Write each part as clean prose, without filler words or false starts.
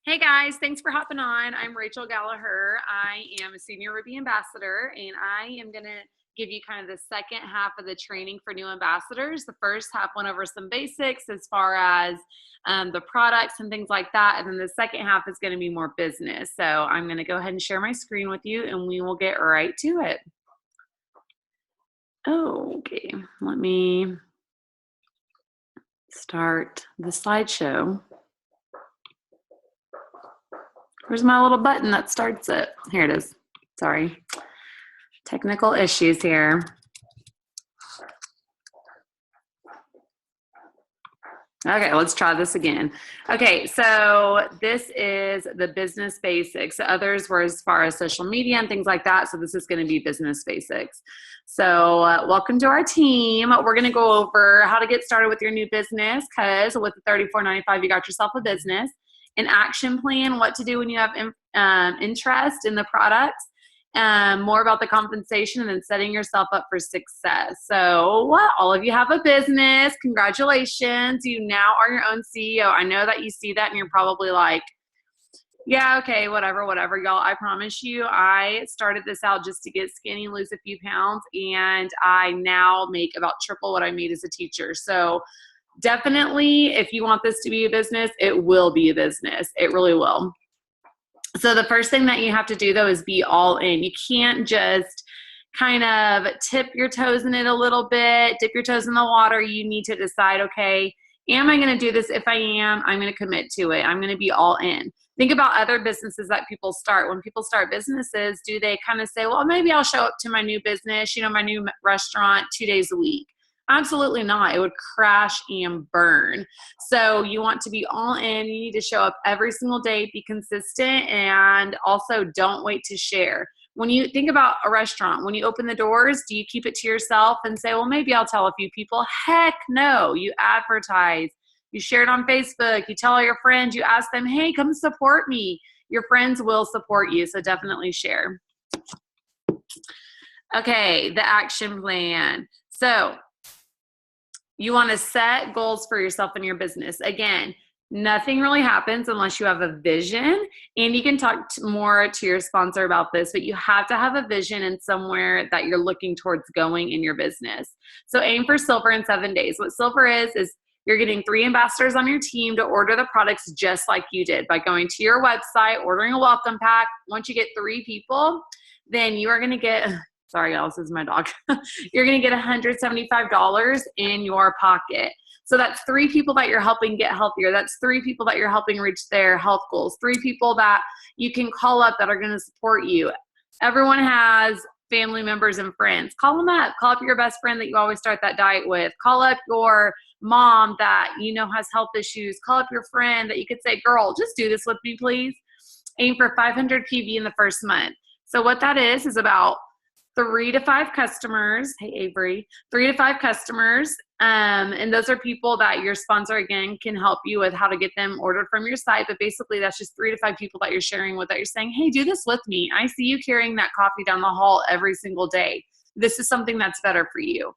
Hey guys, thanks for hopping on. I'm Rachel Gallagher. I am a senior Ruby ambassador, and I am going to give you kind of the second half of the training for new ambassadors. The first half went over some basics as far as the products and things like that. And then the second half is going to be more business. So I'm going to go ahead and share my screen with you, and we will get right to it. Okay, let me start the slideshow. Where's my little button that starts it? Here it is. Sorry. Technical issues here. Okay, let's try this again. Okay, so this is the business basics. Others were as far as social media and things like that. So this is going to be business basics. So welcome to our team. We're going to go over how to get started with your new business, because with the $34.95, you got yourself a business. An action plan, what to do when you have interest in the products, more about the compensation, and then setting yourself up for success. So all of you have a business. Congratulations. You now are your own CEO. I know that you see that and you're probably like, yeah, okay, whatever. Y'all, I promise you, I started this out just to get skinny and lose a few pounds, and I now make about triple what I made as a teacher. So definitely, if you want this to be a business, it will be a business. It really will. So the first thing that you have to do, though, is be all in. You can't just kind of tip your toes in it a little bit, dip your toes in the water. You need to decide, okay, am I going to do this? If I am, I'm going to commit to it. I'm going to be all in. Think about other businesses that people start. When people start businesses, do they kind of say, well, maybe I'll show up to my new business, my new restaurant 2 days a week? Absolutely not. It would crash and burn. So you want to be all in. You need to show up every single day, be consistent, and also don't wait to share. When you think about a restaurant, when you open the doors, do you keep it to yourself and say, well, maybe I'll tell a few people? Heck no. You advertise. You share it on Facebook. You tell all your friends. You ask them, hey, come support me. Your friends will support you. So definitely share. Okay, the action plan. So you want to set goals for yourself and your business. Again, nothing really happens unless you have a vision, and you can talk more to your sponsor about this, but you have to have a vision and somewhere that you're looking towards going in your business. So aim for silver in 7 days. What silver is you're getting 3 ambassadors on your team to order the products just like you did by going to your website, ordering a welcome pack. Once you get 3 people, then you are going to get, sorry, y'all, this is my dog. You're going to get $175 in your pocket. So that's 3 people that you're helping get healthier. That's 3 people that you're helping reach their health goals. 3 people that you can call up that are going to support you. Everyone has family members and friends. Call them up. Call up your best friend that you always start that diet with. Call up your mom that has health issues. Call up your friend that you could say, girl, just do this with me, please. Aim for 500 PV in the first month. So what that is about 3 to 5 customers. Hey, Avery, 3 to 5 customers. And those are people that your sponsor, again, can help you with how to get them ordered from your site. But basically, that's just 3 to 5 people that you're sharing with, that you're saying, hey, do this with me. I see you carrying that coffee down the hall every single day. This is something that's better for you.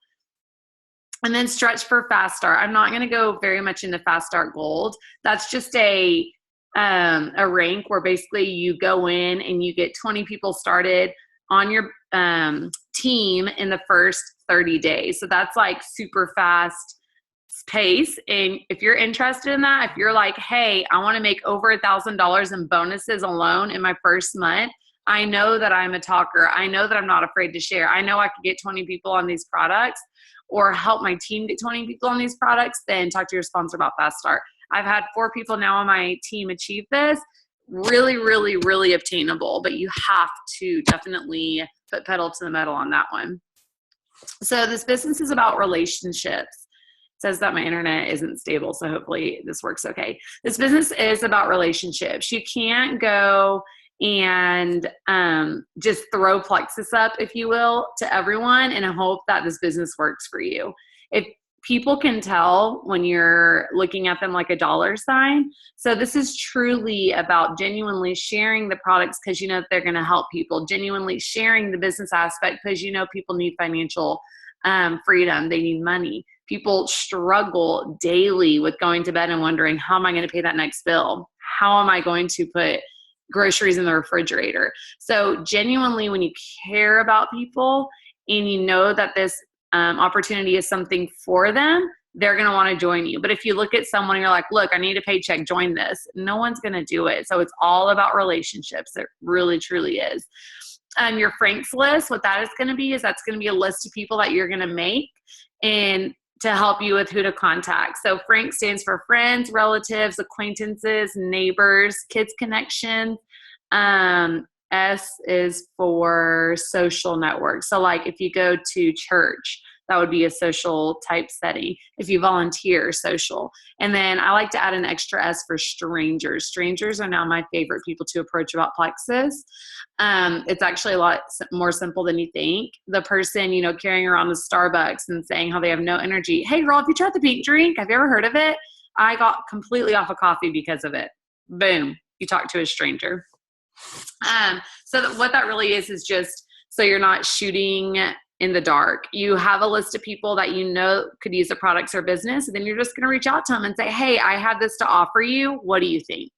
And then stretch for Fast Start. I'm not going to go very much into Fast Start Gold. That's just a rank where basically you go in and you get 20 people started on your team in the first 30 days. So that's like super fast pace. And if you're interested in that, if you're like, hey, I want to make over $1,000 in bonuses alone in my first month, I know that I'm a talker. I know that I'm not afraid to share. I know I could get 20 people on these products or help my team get 20 people on these products, then talk to your sponsor about Fast Start. I've had 4 people now on my team achieve this. Really, really, really obtainable, but you have to definitely put pedal to the metal on that one. So this business is about relationships. It says that my internet isn't stable, so hopefully this works okay. This business is about relationships. You can't go and just throw Plexus up, if you will, to everyone and hope that this business works for you. If people can tell when you're looking at them like a dollar sign. So this is truly about genuinely sharing the products because you know that they're going to help people, genuinely sharing the business aspect because you know people need financial freedom. They need money. People struggle daily with going to bed and wondering, how am I going to pay that next bill? how am I going to put groceries in the refrigerator? So genuinely, when you care about people and you know that this opportunity is something for them, they're going to want to join you. But if you look at someone and you're like, look, I need a paycheck, join this, no one's going to do it. So it's all about relationships. It really, truly is. Your Frank's list, what that is going to be is that's going to be a list of people that you're going to make and to help you with who to contact. So Frank stands for friends, relatives, acquaintances, neighbors, kids connections. S is for social networks. So like if you go to church, that would be a social type setting. If you volunteer, social. And then I like to add an extra S for strangers. Strangers are now my favorite people to approach about Plexus. It's actually a lot more simple than you think. The person, carrying around the Starbucks and saying how they have no energy. Hey girl, have you tried the pink drink? Have you ever heard of it? I got completely off of coffee because of it. Boom. You talk to a stranger. What that really is just so you're not shooting in the dark. You have a list of people that could use the products or business, and then you're just going to reach out to them and say, hey, I have this to offer you. What do you think?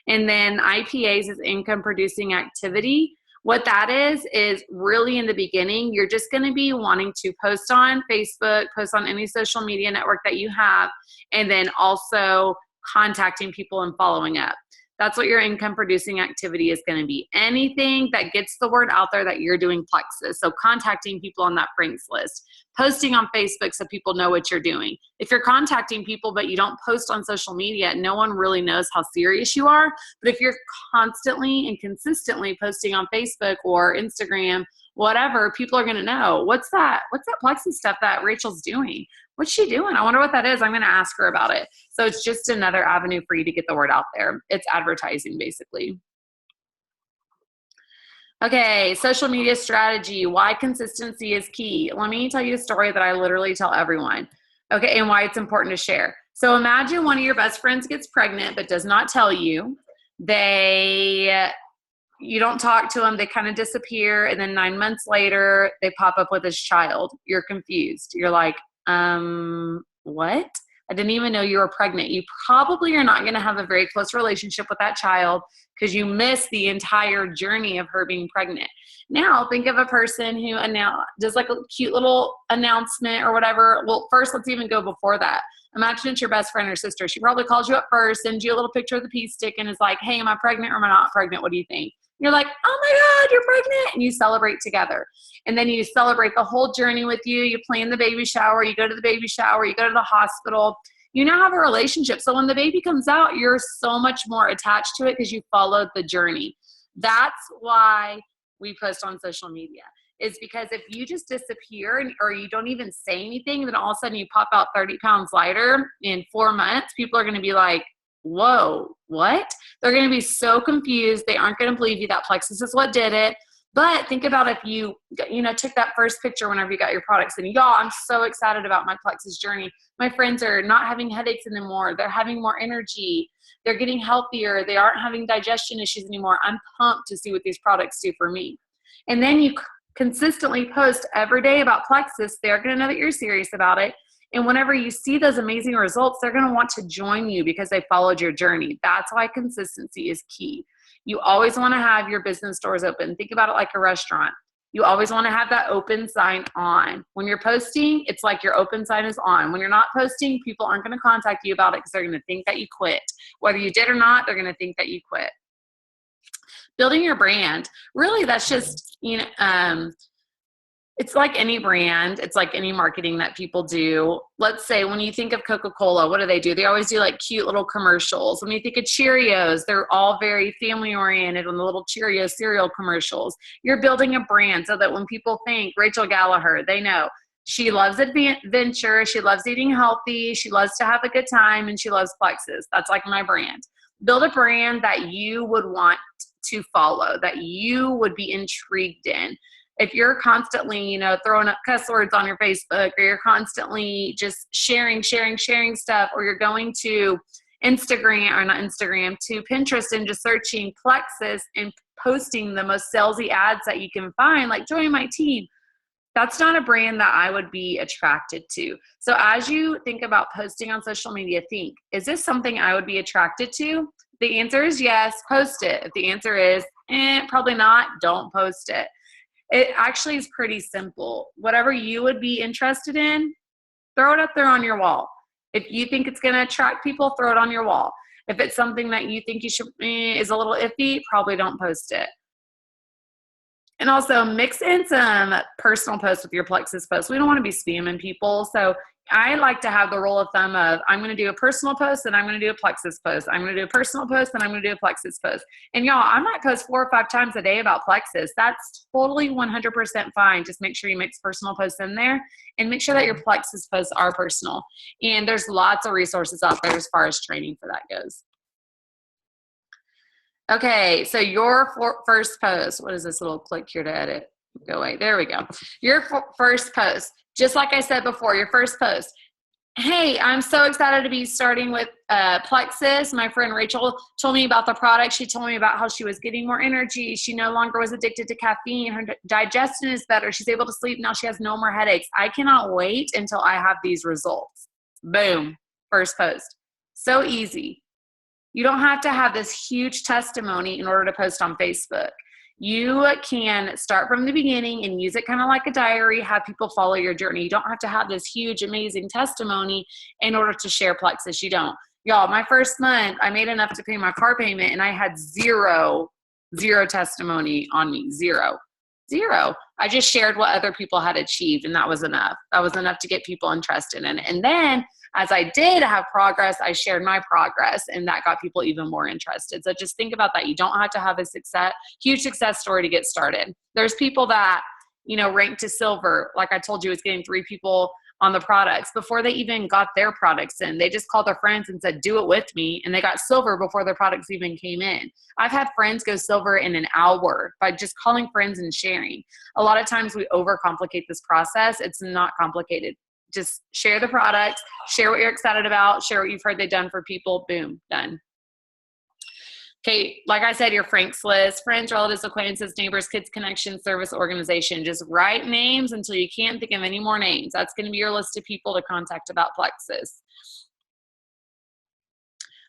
And then IPAs is income producing activity. What that is really in the beginning, you're just going to be wanting to post on Facebook, post on any social media network that you have, and then also contacting people and following up. That's what your income producing activity is going to be. Anything that gets the word out there that you're doing Plexus. So contacting people on that Frank's list, posting on Facebook so people know what you're doing. If you're contacting people but you don't post on social media, no one really knows how serious you are. But if you're constantly and consistently posting on Facebook or Instagram, whatever, people are going to know, what's that Plexus stuff that Rachel's doing? What's she doing? I wonder what that is. I'm going to ask her about it. So it's just another avenue for you to get the word out there. It's advertising, basically. Okay, social media strategy, why consistency is key. Let me tell you a story that I literally tell everyone. Okay, and why it's important to share. So imagine one of your best friends gets pregnant but does not tell you. You don't talk to them, they kind of disappear, and then 9 months later, they pop up with this child. You're confused. You're like, what? I didn't even know you were pregnant. You probably are not going to have a very close relationship with that child because you missed the entire journey of her being pregnant. Now, think of a person who does like a cute little announcement or whatever. Well, first, let's even go before that. Imagine it's your best friend or sister. She probably calls you up first, sends you a little picture of the pee stick, and is like, hey, am I pregnant or am I not pregnant? What do you think? You're like, oh my God, you're pregnant. And you celebrate together. And then you celebrate the whole journey with you. You plan the baby shower. You go to the baby shower. You go to the hospital. You now have a relationship. So when the baby comes out, you're so much more attached to it because you followed the journey. That's why we post on social media. Is because if you just disappear or you don't even say anything, then all of a sudden you pop out 30 pounds lighter in 4 months, people are going to be like, whoa, what? They're going to be so confused. They aren't going to believe you that Plexus is what did it. But think about if you took that first picture whenever you got your products and y'all, I'm so excited about my Plexus journey. My friends are not having headaches anymore. They're having more energy. They're getting healthier. They aren't having digestion issues anymore. I'm pumped to see what these products do for me. And then you consistently post every day about Plexus. They're going to know that you're serious about it. And whenever you see those amazing results, they're going to want to join you because they followed your journey. That's why consistency is key. You always want to have your business doors open. Think about it like a restaurant. You always want to have that open sign on. When you're posting, it's like your open sign is on. When you're not posting, people aren't going to contact you about it because they're going to think that you quit. Whether you did or not, they're going to think that you quit. Building your brand, really that's just, it's like any brand. It's like any marketing that people do. Let's say when you think of Coca-Cola, what do? They always do like cute little commercials. When you think of Cheerios, they're all very family oriented on the little Cheerios cereal commercials. You're building a brand so that when people think Rachel Gallagher, they know she loves adventure. She loves eating healthy. She loves to have a good time and she loves Plexus. That's like my brand. Build a brand that you would want to follow, that you would be intrigued in. If you're constantly, throwing up cuss words on your Facebook, or you're constantly just sharing stuff, or you're going to to Pinterest and just searching Plexus and posting the most salesy ads that you can find, like join my team, that's not a brand that I would be attracted to. So as you think about posting on social media, think, is this something I would be attracted to? the answer is yes, post it. If the answer is probably not, don't post it. It actually is pretty simple. Whatever you would be interested in, throw it up there on your wall. If you think it's going to attract people, throw it on your wall. If it's something that you think you should is a little iffy, probably don't post it. And also mix in some personal posts with your Plexus posts. We don't want to be spamming people. So I like to have the rule of thumb of I'm going to do a personal post and I'm going to do a Plexus post. I'm going to do a personal post and I'm going to do a Plexus post. And y'all, I might post 4 or 5 times a day about Plexus. That's totally 100% fine. Just make sure you mix personal posts in there and make sure that your Plexus posts are personal. And there's lots of resources out there as far as training for that goes. Okay, so your first post, what is this little click here to edit? Go away, there we go. Your first post, just like I said before, your first post. Hey, I'm so excited to be starting with Plexus. My friend Rachel told me about the product. She told me about how she was getting more energy. She no longer was addicted to caffeine. Her digestion is better. She's able to sleep now. She has no more headaches. I cannot wait until I have these results. Boom, first post. So easy. You don't have to have this huge testimony in order to post on Facebook. You can start from the beginning and use it kind of like a diary, have people follow your journey. You don't have to have this huge, amazing testimony in order to share Plexus. You don't. Y'all, my first month, I made enough to pay my car payment and I had zero testimony on me. Zero. I just shared what other people had achieved and that was enough. That was enough to get people interested in it. And then as I did have progress, I shared my progress and that got people even more interested. So just think about that. You don't have to have a huge success story to get started. There's people that, ranked to silver. Like I told you, it's getting 3 people on the products before they even got their products in. They just called their friends and said, do it with me. And they got silver before their products even came in. I've had friends go silver in an hour by just calling friends and sharing. A lot of times we overcomplicate this process. It's not complicated. Just share the products, share what you're excited about, share what you've heard they've done for people. Boom, done. Okay, like I said, your Frank's list, friends, relatives, acquaintances, neighbors, kids, connections, service, organization. Just write names until you can't think of any more names. That's going to be your list of people to contact about Plexus.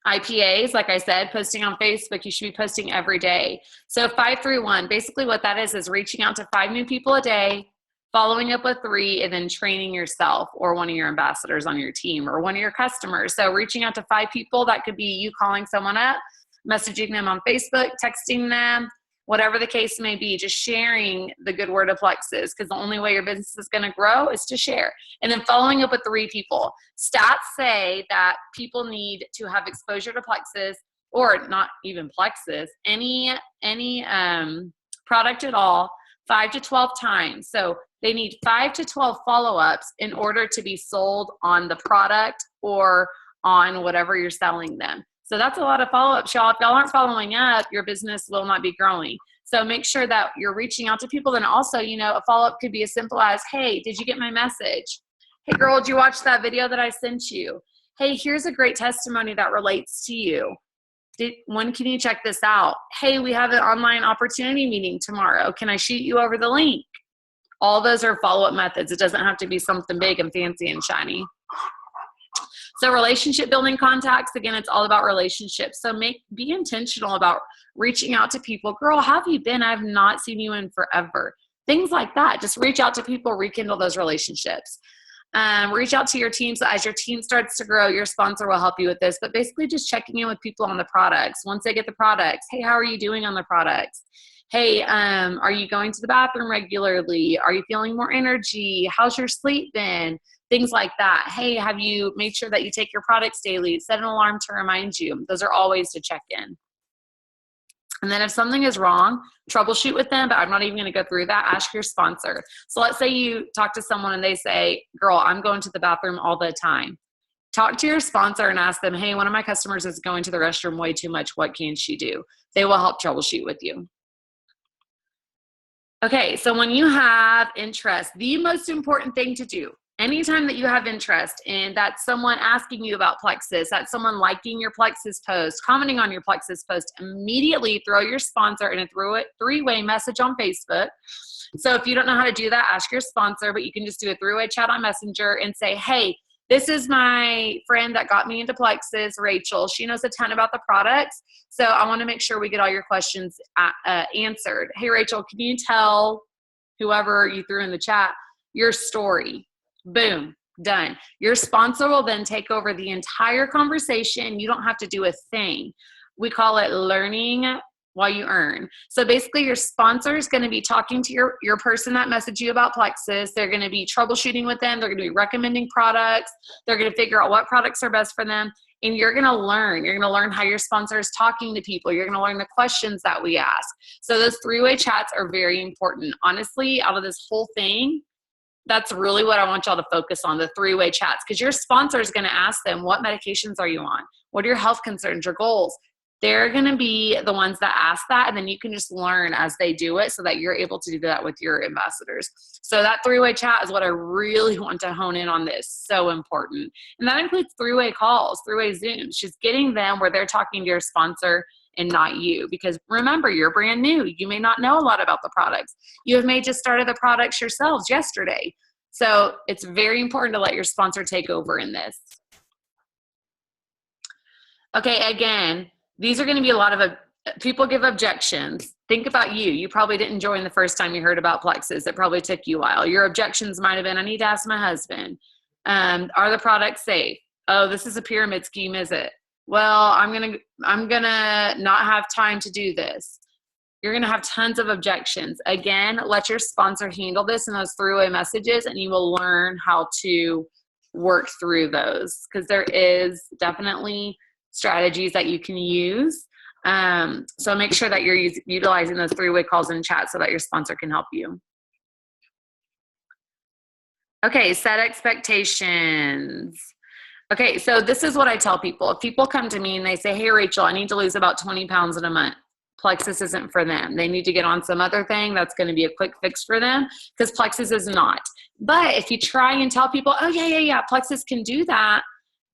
IPAs, like I said, posting on Facebook, you should be posting every day. So 531, basically what that is reaching out to 5 new people a day, following up with 3, and then training yourself or one of your ambassadors on your team or one of your customers. So reaching out to 5 people, that could be you calling someone up, messaging them on Facebook, texting them, whatever the case may be, just sharing the good word of Plexus, because the only way your business is going to grow is to share. And then following up with 3 people. Stats say that people need to have exposure to Plexus, or not even Plexus, any product at all, 5 to 12 times. So they need 5 to 12 follow-ups in order to be sold on the product or on whatever you're selling them. So that's a lot of follow-ups, y'all. If y'all aren't following up, your business will not be growing. So make sure that you're reaching out to people. Then also, a follow-up could be as simple as, hey, did you get my message? Hey, girl, did you watch that video that I sent you? Hey, here's a great testimony that relates to you. When can you check this out? Hey, we have an online opportunity meeting tomorrow. Can I shoot you over the link? All those are follow-up methods. It doesn't have to be something big and fancy and shiny. So relationship building contacts, again, it's all about relationships. So be intentional about reaching out to people. Girl, how have you been? I've not seen you in forever. Things like that. Just reach out to people, rekindle those relationships. Reach out to your team. So as your team starts to grow, your sponsor will help you with this. But basically just checking in with people on the products. Once they get the products, hey, how are you doing on the products? Hey, are you going to the bathroom regularly? Are you feeling more energy? How's your sleep been? Things like that. Hey, have you made sure that you take your products daily? Set an alarm to remind you. Those are all ways to check in. And then if something is wrong, troubleshoot with them, but I'm not even going to go through that. Ask your sponsor. So let's say you talk to someone and they say, girl, I'm going to the bathroom all the time. Talk to your sponsor and ask them, hey, one of my customers is going to the restroom way too much. What can she do? They will help troubleshoot with you. Okay, so when you have interest, the most important thing to do, anytime that you have interest and that's someone asking you about Plexus, that's someone liking your Plexus post, commenting on your Plexus post, immediately throw your sponsor in a 3-way message on Facebook. So if you don't know how to do that, ask your sponsor, but you can just do a 3-way chat on Messenger and say, hey, this is my friend that got me into Plexus, Rachel. She knows a ton about the products. So I want to make sure we get all your questions answered. Hey, Rachel, can you tell whoever you threw in the chat your story? Boom, done. Your sponsor will then take over the entire conversation. You don't have to do a thing. We call it learning while you earn. So basically your sponsor is going to be talking to your person that messaged you about Plexus. They're going to be troubleshooting with them. They're going to be recommending products. They're going to figure out what products are best for them. And you're going to learn. You're going to learn how your sponsor is talking to people. You're going to learn the questions that we ask. So those three-way chats are very important. Honestly, out of this whole thing, that's really what I want y'all to focus on, the three-way chats, because your sponsor is going to ask them, what medications are you on? What are your health concerns, your goals? They're going to be the ones that ask that, and then you can just learn as they do it so that you're able to do that with your ambassadors. So that three-way chat is what I really want to hone in on this. So important. And that includes three-way calls, three-way Zooms, just getting them where they're talking to your sponsor and not you. Because remember, you're brand new. You may not know a lot about the products. You may just started the products yourselves yesterday. So it's very important to let your sponsor take over in this. Okay, again, these are going to be a lot of people give objections. Think about you. You probably didn't join the first time you heard about Plexus. It probably took you a while. Your objections might have been, I need to ask my husband. Are the products safe? Oh, this is a pyramid scheme, is it? Well, I'm gonna not have time to do this. You're gonna have tons of objections. Again, let your sponsor handle this in those three-way messages, and you will learn how to work through those, because there is definitely strategies that you can use. So make sure that you're utilizing those three-way calls and chats so that your sponsor can help you. Okay, set expectations. Okay, so this is what I tell people. If people come to me and they say, hey, Rachel, I need to lose about 20 pounds in a month, Plexus isn't for them. They need to get on some other thing that's going to be a quick fix for them, because Plexus is not. But if you try and tell people, oh, yeah, Plexus can do that,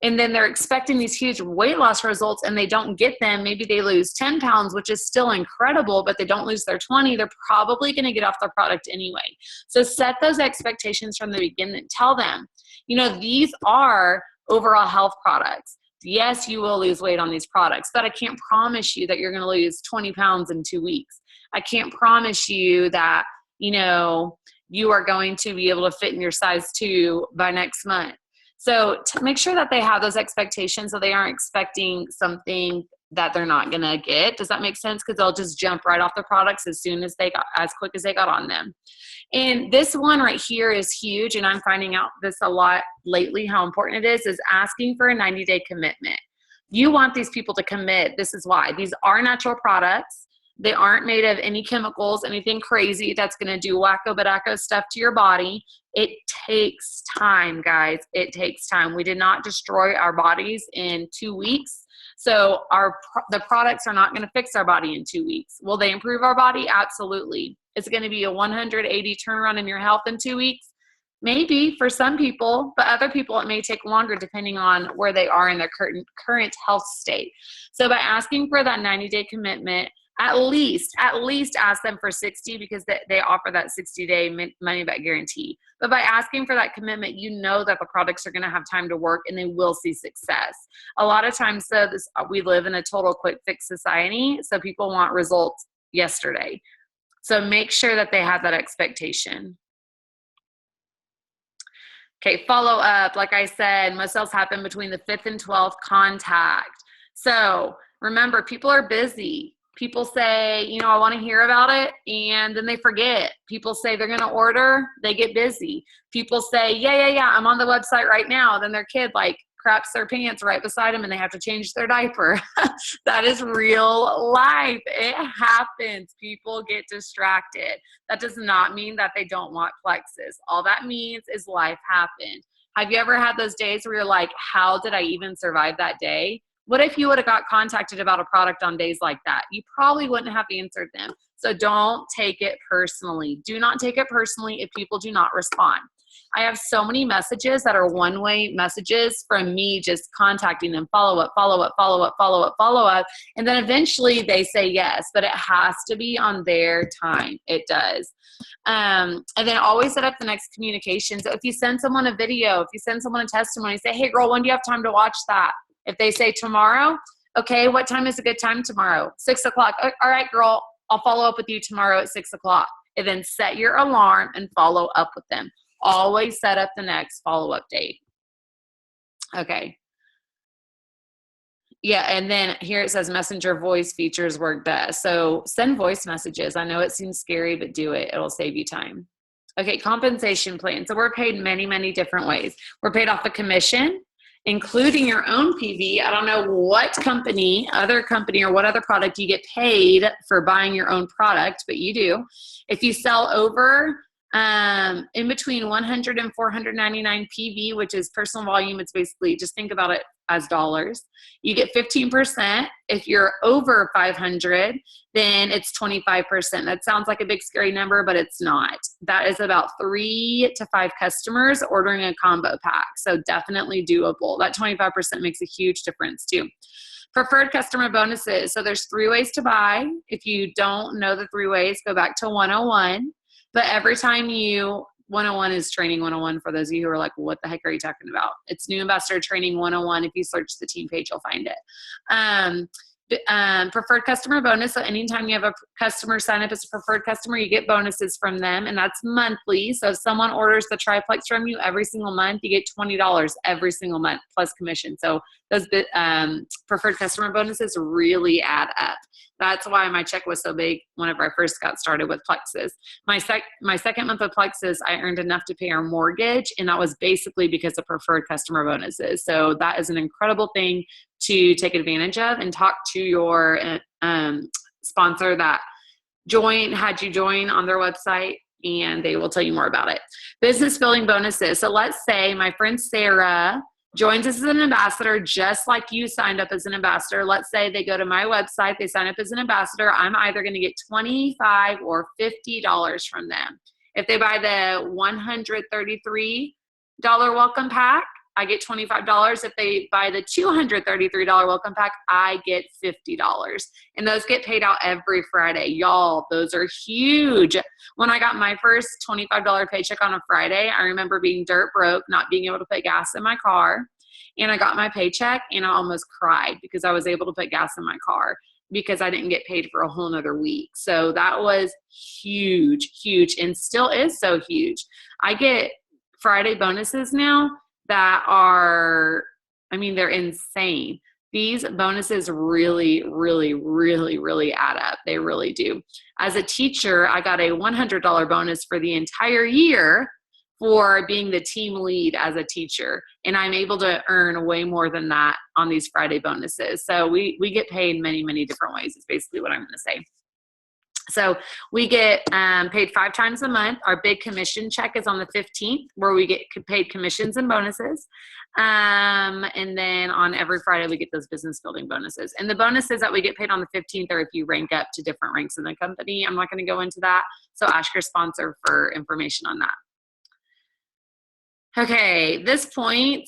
and then they're expecting these huge weight loss results and they don't get them, maybe they lose 10 pounds, which is still incredible, but they don't lose their 20, they're probably going to get off the product anyway. So set those expectations from the beginning. Tell them, these are overall health products. Yes, you will lose weight on these products, but I can't promise you that you're going to lose 20 pounds in 2 weeks. I can't promise you that, you are going to be able to fit in your size 2 by next month. So to make sure that they have those expectations, so they aren't expecting something that they're not going to get. Does that make sense? Because they'll just jump right off the products as quick as they got on them. And this one right here is huge, and I'm finding out this a lot lately, how important it is asking for a 90-day commitment. You want these people to commit. This is why. These are natural products. They aren't made of any chemicals, anything crazy that's going to do wacko-badacko stuff to your body. It takes time, guys. It takes time. We did not destroy our bodies in 2 weeks. So the products are not going to fix our body in 2 weeks. Will they improve our body? Absolutely. Is it going to be a 180 turnaround in your health in 2 weeks? Maybe for some people, but other people it may take longer depending on where they are in their current health state. So by asking for that 90-day commitment, at least ask them for 60, because they offer that 60-day money-back guarantee. But by asking for that commitment, you know that the products are going to have time to work and they will see success. A lot of times, we live in a total quick fix society, so people want results yesterday. So make sure that they have that expectation. Okay, follow up. Like I said, most sales happen between the 5th and 12th contact. So remember, people are busy. People say, I want to hear about it, and then they forget. People say they're going to order, they get busy. People say, yeah, I'm on the website right now. Then their kid craps their pants right beside them and they have to change their diaper. That is real life. It happens. People get distracted. That does not mean that they don't want Plexus. All that means is life happened. Have you ever had those days where you're like, how did I even survive that day? What if you would have got contacted about a product on days like that? You probably wouldn't have answered them. So don't take it personally. Do not take it personally if people do not respond. I have so many messages that are one-way messages from me just contacting them, follow up, follow up, follow up, follow up, follow up. And then eventually they say yes, but it has to be on their time. It does. And then always set up the next communication. So if you send someone a video, if you send someone a testimony, say, hey girl, when do you have time to watch that? If they say tomorrow, okay, what time is a good time tomorrow? 6 o'clock. All right, girl, I'll follow up with you tomorrow at 6 o'clock. And then set your alarm and follow up with them. Always set up the next follow-up date. Okay. Yeah, and then here it says messenger voice features work best. So send voice messages. I know it seems scary, but do it. It'll save you time. Okay, compensation plan. So we're paid many, many different ways. We're paid off a commission, including your own PV. I don't know what company, or what other product you get paid for buying your own product, but you do. If you sell over in between 100 and 499 PV, which is personal volume, it's basically, just think about it as dollars. You get 15%. If you're over 500, then it's 25%. That sounds like a big scary number, but it's not. That is about 3 to 5 customers ordering a combo pack. So definitely doable. That 25% makes a huge difference too. Preferred customer bonuses. So there's 3 ways to buy. If you don't know the 3 ways, go back to 101. But every time 101 is training 101 for those of you who are like, what the heck are you talking about? It's new ambassador training 101. If you search the team page, you'll find it. Preferred customer bonus. So anytime you have a customer sign up as a preferred customer, you get bonuses from them, and that's monthly. So if someone orders the triplex from you every single month, you get $20 every single month plus commission. So those preferred customer bonuses really add up. That's why my check was so big whenever I first got started with Plexus. My second month of Plexus, I earned enough to pay our mortgage, and that was basically because of preferred customer bonuses. So that is an incredible thing to take advantage of, and talk to your sponsor that had you join on their website, and they will tell you more about it. Business building bonuses. So let's say my friend Sarah joins us as an ambassador, just like you signed up as an ambassador. Let's say they go to my website, they sign up as an ambassador. I'm either going to get $25 or $50 from them. If they buy the $133 welcome pack, I get $25. If they buy the $233 welcome pack, I get $50. And those get paid out every Friday. Y'all, those are huge. When I got my first $25 paycheck on a Friday, I remember being dirt broke, not being able to put gas in my car. And I got my paycheck and I almost cried because I was able to put gas in my car because I didn't get paid for a whole nother week. So that was huge, huge, and still is so huge. I get Friday bonuses now that are, they're insane. These bonuses really, really, really, really add up. They really do. As a teacher, I got a $100 bonus for the entire year for being the team lead as a teacher. And I'm able to earn way more than that on these Friday bonuses. So we get paid many, many different ways is basically what I'm going to say. So we get paid 5 times a month. Our big commission check is on the 15th, where we get paid commissions and bonuses. And then on every Friday, we get those business building bonuses. And the bonuses that we get paid on the 15th are if you rank up to different ranks in the company. I'm not going to go into that. So ask your sponsor for information on that. Okay, this point,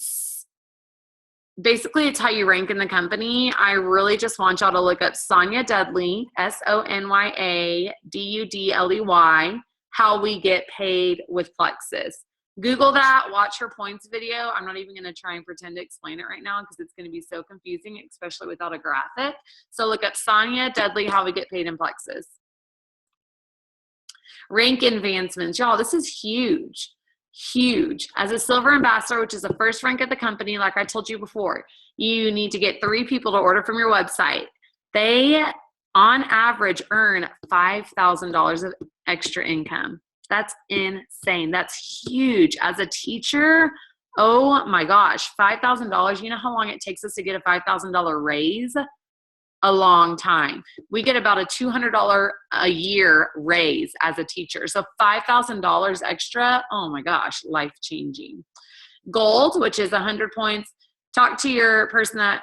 basically it's how you rank in the company. I really just want y'all to look up Sonya Dudley, SonyaDudley, how we get paid with Plexus. Google that, watch her points video. I'm not even going to try and pretend to explain it right now because it's going to be so confusing, especially without a graphic. So look up Sonya Dudley, how we get paid in Plexus. Rank advancements. Y'all, this is huge. Huge. As a silver ambassador, which is the first rank at the company, like I told you before, you need to get 3 people to order from your website. They, on average, earn $5,000 of extra income. That's insane. That's huge. As a teacher, oh my gosh, $5,000. You know how long it takes us to get a $5,000 raise? A long time. We get about a $200 a year raise as a teacher. So $5,000 extra, oh my gosh, life-changing. Gold, which is 100 points. Talk to your person that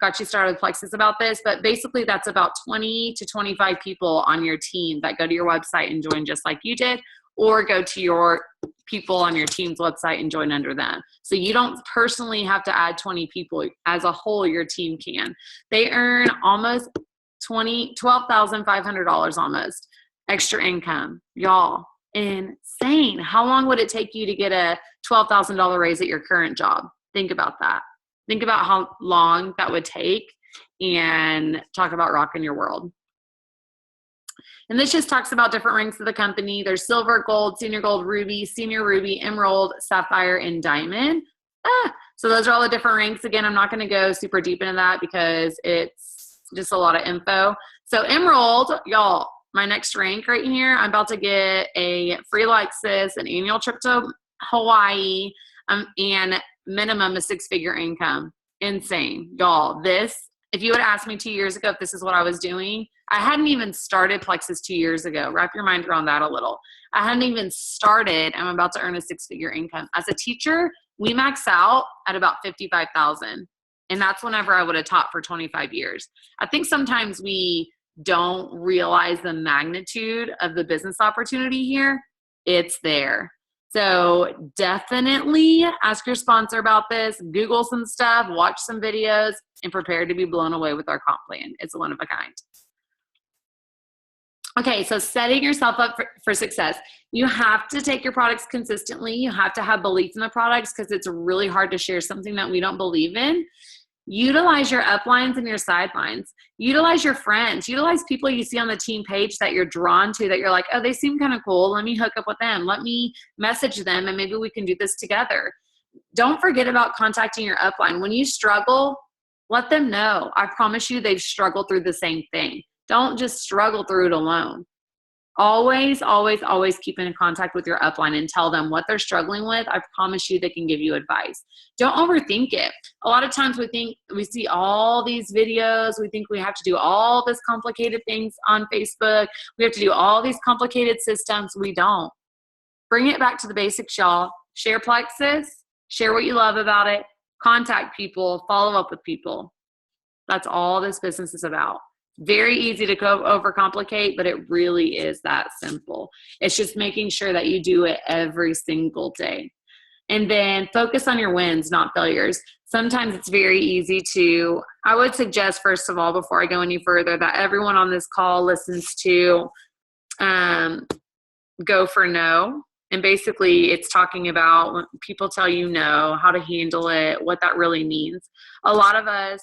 got you started with Plexus about this, but basically that's about 20 to 25 people on your team that go to your website and join just like you did, or go to your people on your team's website and join under them. So you don't personally have to add 20 people. As a whole, your team can. They earn almost $12,500 almost extra income. Y'all, insane. How long would it take you to get a $12,000 raise at your current job? Think about that. Think about how long that would take, and talk about rocking your world. And this just talks about different ranks of the company. There's silver, gold, senior gold, ruby, senior ruby, emerald, sapphire, and diamond. So those are all the different ranks. Again, I'm not going to go super deep into that because it's just a lot of info. So emerald, y'all, my next rank right here, I'm about to get a free Plexus, an annual trip to Hawaii, and minimum a 6-figure income. Insane. Y'all, this, if you would ask me 2 years ago if this is what I was doing, I hadn't even started Plexus 2 years ago. Wrap your mind around that a little. I hadn't even started. I'm about to earn a 6-figure income. As a teacher, we max out at about $55,000. And that's whenever I would have taught for 25 years. I think sometimes we don't realize the magnitude of the business opportunity here. It's there. So definitely ask your sponsor about this, Google some stuff, watch some videos, and prepare to be blown away with our comp plan. It's one of a kind. Okay, so setting yourself up for success. You have to take your products consistently. You have to have belief in the products, because it's really hard to share something that we don't believe in. Utilize your uplines and your sidelines. Utilize your friends. Utilize people you see on the team page that you're drawn to, that you're like, oh, they seem kind of cool. Let me hook up with them. Let me message them, and maybe we can do this together. Don't forget about contacting your upline. When you struggle, let them know. I promise you they've struggled through the same thing. Don't just struggle through it alone. Always, always, always keep in contact with your upline and tell them what they're struggling with. I promise you they can give you advice. Don't overthink it. A lot of times we see all these videos. We think we have to do all this complicated things on Facebook. We have to do all these complicated systems. We don't. Bring it back to the basics, y'all. Share Plexus. Share what you love about it. Contact people. Follow up with people. That's all this business is about. Very easy to overcomplicate, but it really is that simple. It's just making sure that you do it every single day. And then focus on your wins, not failures. Sometimes it's very easy to, I would suggest, first of all, before I go any further, that everyone on this call listens to Go for No. And basically it's talking about when people tell you no, how to handle it, what that really means. A lot of us,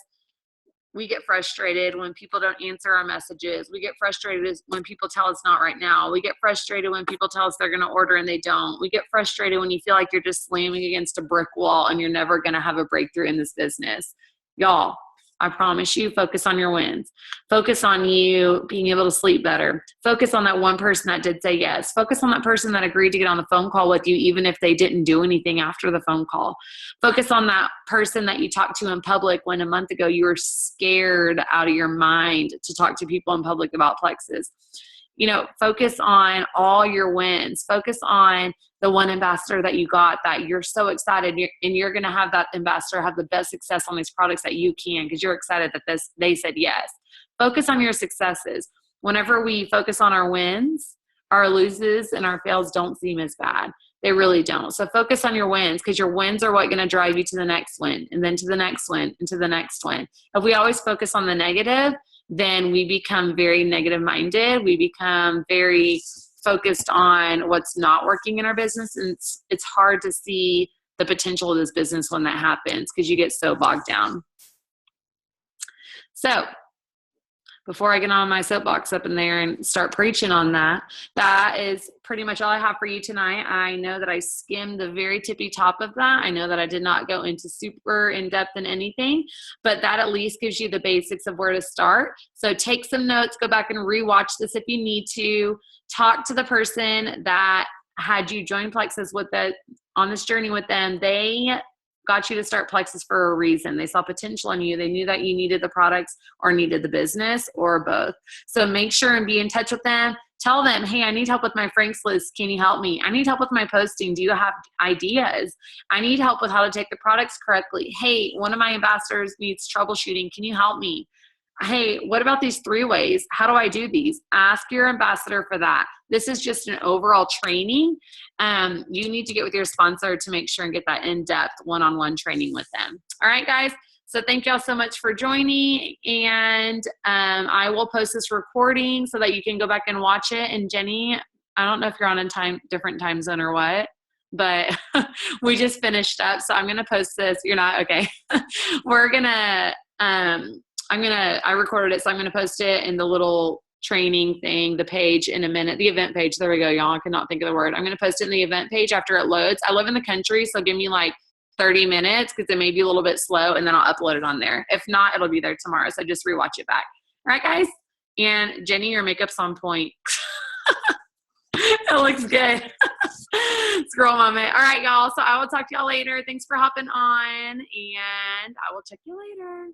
we get frustrated when people don't answer our messages. We get frustrated when people tell us not right now. We get frustrated when people tell us they're going to order and they don't. We get frustrated when you feel like you're just slamming against a brick wall and you're never going to have a breakthrough in this business. Y'all, I promise you, focus on your wins. Focus on you being able to sleep better. Focus on that one person that did say yes. Focus on that person that agreed to get on the phone call with you, even if they didn't do anything after the phone call. Focus on that person that you talked to in public when a month ago you were scared out of your mind to talk to people in public about Plexus. You know, focus on all your wins. Focus on the one ambassador that you got that you're so excited, and you're going to have that ambassador have the best success on these products that you can, because you're excited that they said yes. Focus on your successes. Whenever we focus on our wins, our loses and our fails don't seem as bad. They really don't. So focus on your wins, because your wins are what going to drive you to the next win, and then to the next win, and to the next win. If we always focus on the negative, then we become very negative minded. We become very focused on what's not working in our business. And it's hard to see the potential of this business when that happens, because you get so bogged down. So before I get on my soapbox up in there and start preaching on that, that is pretty much all I have for you tonight. I know that I skimmed the very tippy top of that. I know that I did not go into super in-depth in anything, but that at least gives you the basics of where to start. So take some notes, go back and rewatch this if you need to. Talk to the person that had you join Plexus on this journey with them. They got you to start Plexus for a reason. They saw potential in you. They knew that you needed the products or needed the business, or both. So make sure and be in touch with them. Tell them, hey, I need help with my Franks list. Can you help me? I need help with my posting. Do you have ideas? I need help with how to take the products correctly. Hey, one of my ambassadors needs troubleshooting. Can you help me? Hey, what about these 3 ways? How do I do these? Ask your ambassador for that. This is just an overall training. You need to get with your sponsor to make sure and get that in-depth one-on-one training with them. All right, guys. So thank y'all so much for joining, and I will post this recording so that you can go back and watch it. And Jenny, I don't know if you're on a different time zone or what, but we just finished up. So I'm going to post this. You're not? Okay. We're going to, I recorded it. So I'm going to post it in the little training thing, the page in a minute, the event page. There we go, y'all. I cannot think of the word. I'm going to post it in the event page after it loads. I live in the country, so give me like 30 minutes because it may be a little bit slow, and then I'll upload it on there. If not, it'll be there tomorrow. So just rewatch it back. All right, guys. And Jenny, your makeup's on point. It looks good. Scroll moment. All right, y'all. So I will talk to y'all later. Thanks for hopping on, and I will check you later.